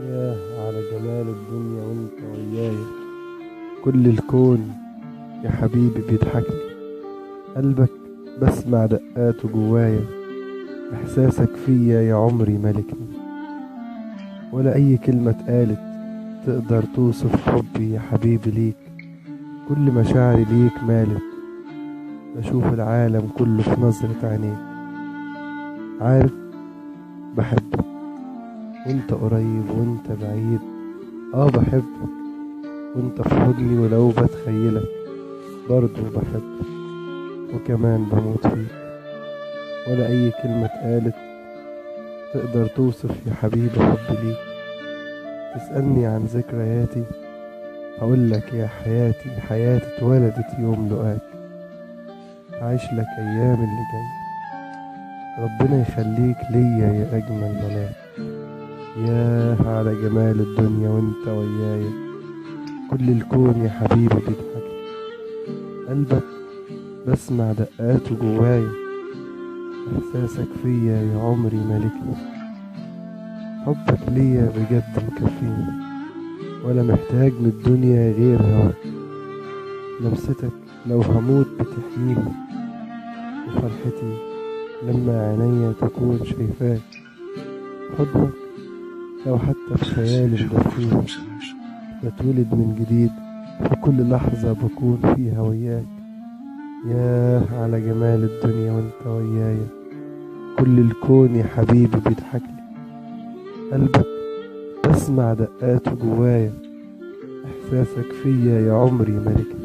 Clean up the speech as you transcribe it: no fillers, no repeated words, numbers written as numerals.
ياه على جمال الدنيا وانت ويايا. كل الكون يا حبيبي بيضحكلي. قلبك بسمع دقاته جوايا. احساسك فيا يا عمري ملكني. ولا اي كلمة اتقالت تقدر توصف حبي يا حبيبي ليك. كل مشاعري ليك مالت. بشوف العالم كله في نظرة عينيك. عارف بحبك وانت قريب وانت بعيد. بحبك وانت في حضني ولو بتخيلك برضه بحبك وكمان بموت فيك. ولا اي كلمة اتقالت تقدر توصف يا حبيبي حبي ليك. تسألني عن ذكرياتي هقولك يا حياتي حياتي اتولدت يوم لقاك. عايش لك ايام اللي جاي. ربنا يخليك ليا يا اجمل ملاك. ياه على جمال الدنيا وانت ويايا. كل الكون يا حبيبي بيضحك. قلبك بسمع دقاته جوايا. احساسك فيا يا عمري مالكني. حبك ليا بجد مكفيني. ولا محتاج من الدنيا غير هواك. لمستك لو هموت بتحييني. وفرحتي لما عينيا تكون شايفاك. حضنك لو حتى في خيالي مدفيني. بتولد من جديد في كل لحظة بكون فيها وياك. ياه على جمال الدنيا وانت ويايا. كل الكون يا حبيبي بيضحكلي. قلبك بسمع دقاته جوايا. احساسك فيا يا عمري ملك.